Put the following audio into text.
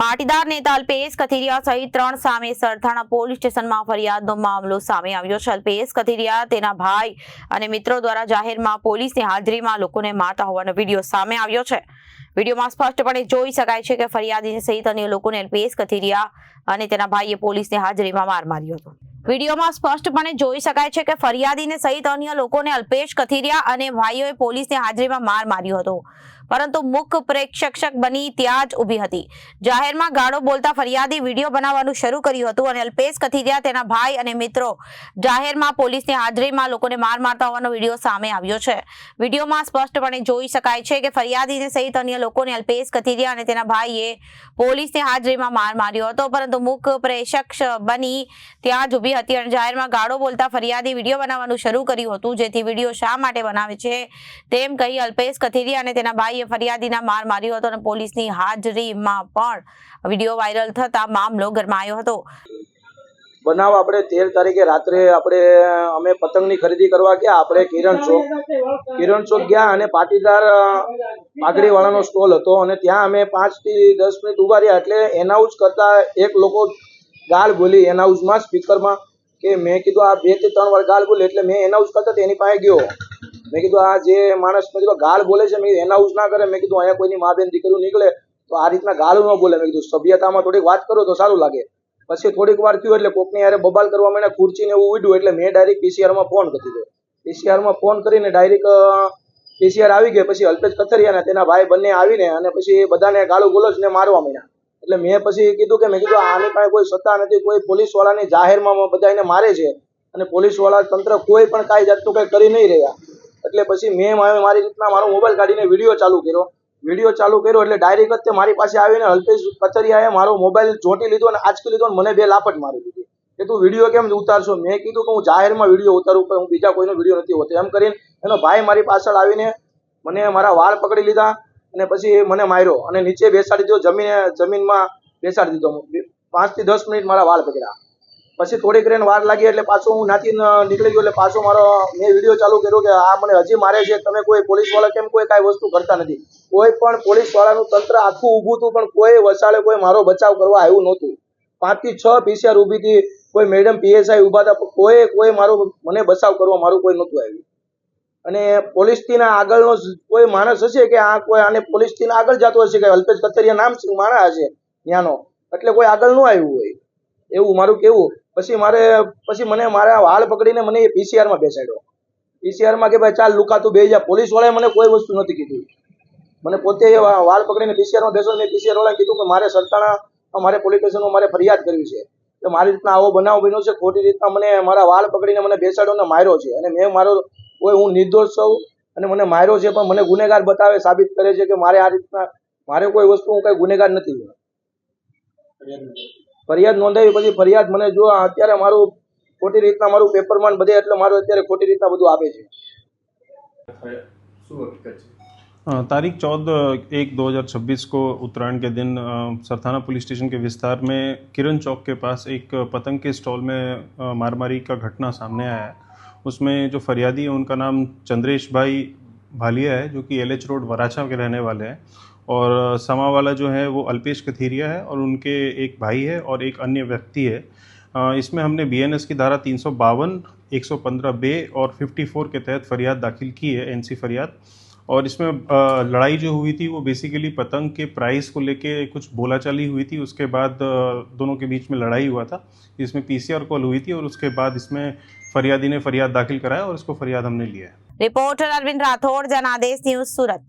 પાટીદાર નેતા અલ્પેશ કથિરિયા સહિત 3 સામે સરથાણા પોલીસ સ્ટેશનમાં ફરિયાદનો મામલો સામે આવ્યો છે। અલ્પેશ કથિરિયા તેના ભાઈ અને મિત્રો દ્વારા જાહેરમાં પોલીસની હાજરીમાં લોકોને મારતા હોવાનો વિડીયો સામે આવ્યો છે। વિડીયોમાં સ્પષ્ટપણે જોઈ શકાય છે કે ફરિયાદી સહિત અન્ય લોકોને અલ્પેશ કથિરિયા અને તેના ભાઈએ પોલીસની હાજરીમાં માર માર્યો હતો। વિડીયોમાં સ્પષ્ટપણે જોઈ શકાય છે કે ફરિયાદીને સહિત અન્ય લોકોને અલ્પેશ કથિરિયા અને ભાઈઓએ પોલીસની હાજરીમાં માર માર્યો હતો, પરંતુ મુખ્ય પ્રેક્ષક બની ત્યાં જ ઊભી હતી। જાહેરમાં ગાળો બોલતા ફરિયાદી વિડીયો બનાવવાનું શરૂ કર્યું હતું અને અલ્પેશ કથિરિયા, તેના ભાઈ અને મિત્રો જાહેરમાં પોલીસની હાજરીમાં લોકોને માર મારતા હોવાનો વિડીયો સામે આવ્યો છે। વિડીયોમાં સ્પષ્ટપણે જોઈ શકાય છે કે ફરિયાદીને સહિત અન્ય લોકોને અલ્પેશ કથિરિયા અને તેના ભાઈએ પોલીસની હાજરીમાં માર માર્યો હતો, પરંતુ મુખ્ય પ્રેક્ષક બની ત્યાં જ ઊભી હતી અને જાહેરમાં ગાળો બોલતા ફરિયાદી વિડીયો બનાવવાનું શરૂ કર્યું હતું, જેથી વિડીયો શા માટે બનાવે છે તેમ કહી અલ્પેશ કથિરિયા અને તેના ભાઈએ ફરિયાદીના માર માર્યો હતો અને પોલીસની હાજરીમાં પણ વિડીયો વાયરલ થતા મામલો ગરમાયો હતો। બનાવ આપણે 13 તારીખે રાત્રે અમે પતંગની ખરીદી કરવા ગયા। આપણે કિરણ ચોક ગયા અને પાટીદાર પાઘડી વાળાનો સ્ટોલ હતો અને ત્યાં અમે 5 થી 10 મિનિટ ઉભા રહ્યા। એટલે એનાઉન્સ કરતા એક લોકો ગાળ બોલી એનાઉન્સમાં સ્પીકરમાં કે મેં કીધું આ 2 થી 3 વાર ગાળ બોલી, એટલે મેં એનાઉન્સ કરતા તેની પાસે ગયો। મેં કીધું આ જે માણસ મેં કીધું ગાળ બોલે છે, મેં એનાઉન્સ ના કરે। મેં કીધું અહીંયા કોઈની મા બેન દીકરીઓ નીકળે તો આ રીતના ગાળું ન બોલે। મેં કીધું સભ્યતામાં થોડીક વાત કરો તો સારું લાગે। પછી થોડીક વાર થયું એટલે કોકની યારે બબાલ કરવા માંડ્યા, ખુરચીને એવું ઉડ્યું, એટલે મેં ડાયરેક્ટ પીસીઆરમાં ફોન કરી દીધો। પીસીઆરમાં ફોન કરીને ડાયરેક્ટ પીસીઆર આવી ગઈ। પછી અલ્પેશ કથિરિયા અને તેના ભાઈ બંને આવીને અને પછી બધાને ગાળું બોલો ને મારવા માંડ્યા। એટલે મેં પછી કીધું કે આની પાસે કોઈ સત્તા નથી, કોઈ પોલીસ વાળાની જાહેરમાં બધા એને મારે છે અને પોલીસ વાળા તંત્ર કોઈ પણ કાંઈ જાતનું કંઈ કરી નહીં રહ્યા। એટલે પછી મેં મારી રીતના મારો મોબાઈલ કાઢીને વિડીયો ચાલુ કર્યો એટલે ડાયરેક્ટ જ મારી પાસે આવીને અલ્પેશ કથિરિયાએ મારો મોબાઈલ ચોંટી લીધો અને આંચકી લીધો અને મને 2 લાફટ મારી દીધી કે તું વિડીયો કેમ ઉતારશો। મેં કીધું કે હું જાહેરમાં વિડીયો ઉતારું, પણ હું બીજા કોઈનો વિડીયો નથી હોતો। એમ કરીને એનો ભાઈ મારી પાછળ આવીને મને મારા વાળ પકડી લીધા અને પછી મને માર્યો અને નીચે બેસાડી દીધો, જમીનમાં બેસાડી દીધો। 5 થી 10 મિનિટ મારા વાળ પકડ્યા। પછી થોડીક રેન વાર લાગી એટલે પાછો હું નાથી નીકળી ગયો। એટલે પાછો મેં વિડીયો ચાલુ કર્યો કે આ મને હજી મારે છે, તમે કોઈ પોલીસ વાળા કેમ કોઈ કાંઈ વસ્તુ કરતા નથી। કોઈ પણ પોલીસ વાળાનું તંત્ર આખું ઊભું હતું, પણ કોઈ વસાડે કોઈ મારો બચાવ કરવા આવ્યું નહોતું। 5 થી 6 પીસીઆર ઊભી હતી, કોઈ મેડમ પીએસઆઈ ઊભા હતા, કોઈ મને બચાવ કરવા મારું કોઈ નહોતું આવ્યું। અને પોલીસથી આગળનો કોઈ માણસ હશે કે આ કોઈ આને પોલીસથી આગળ જતો હશે કે અલ્પેશ કથિરિયા નામ માણસ હશે ત્યાંનો, એટલે કોઈ આગળ ન આવ્યું હોય એવું મારું કેવું। પછી મને મારા વાળ પકડીને મને પીસીઆરમાં બેસાડ્યો। પીસીઆરમાં કે ભાઈ ચાલ લુકા તું બેસી જા। પોલીસ વાળાએ મને કોઈ વસ્તુ નથી કીધી, મને પોતે વાળ પકડીને પીસીઆરમાં બેસો। મેં પીસીઆર વાળાને કીધું કે મારે સરથાણા મારે પોલીસ સ્ટેશનમાં મારે ફરિયાદ કરવી છે કે મારી રીતના આવો બનાવ બન્યો છે, ખોટી રીતના મને મારા વાળ પકડીને મને બેસાડ્યો અને માર્યો છે અને હું નિર્દોષ છું અને મને માર્યો છે, પણ મને ગુનેગાર બતાવે, સાબિત કરે છે કે મારે આ રીતના મારે કોઈ વસ્તુ હું કઈ ગુનેગાર નથી। ફરિયાદ નોંધાવી, પછી ફરિયાદ મને જો અત્યારે મારું ખોટી રીતના મારું પેપરમાં બધે એટલે મારું અત્યારે ખોટી રીતના બધું આપે છે। तारीख 14/1/2026 को उत्तरायण के दिन सरथाना पुलिस स्टेशन के विस्तार में किरण चौक के पास एक पतंग के स्टॉल में मारामारी का घटना सामने आया है। उसमें जो फरियादी है उनका नाम चंद्रेश भाई भालिया है, जो कि LH रोड वराछा के रहने वाले हैं, और समा वाला जो है वो अल्पेश कथिरिया है और उनके एक भाई है और एक अन्य व्यक्ति है। इसमें हमने BNS की धारा 352, 115B और 54 के तहत फरियाद दाखिल की है, NC फरियाद। और इसमें लड़ाई जो हुई थी वो बेसिकली पतंग के प्राइस को लेके कुछ बोलाचाली हुई थी। उसके बाद दोनों के बीच में लड़ाई हुआ था, इसमें PCR कॉल हुई थी और उसके बाद इसमें फरियादी ने फरियाद दाखिल कराया और इसको फरियाद हमने लिया है। रिपोर्टर अरविंद राठौड़, जनादेश न्यूज, सूरत।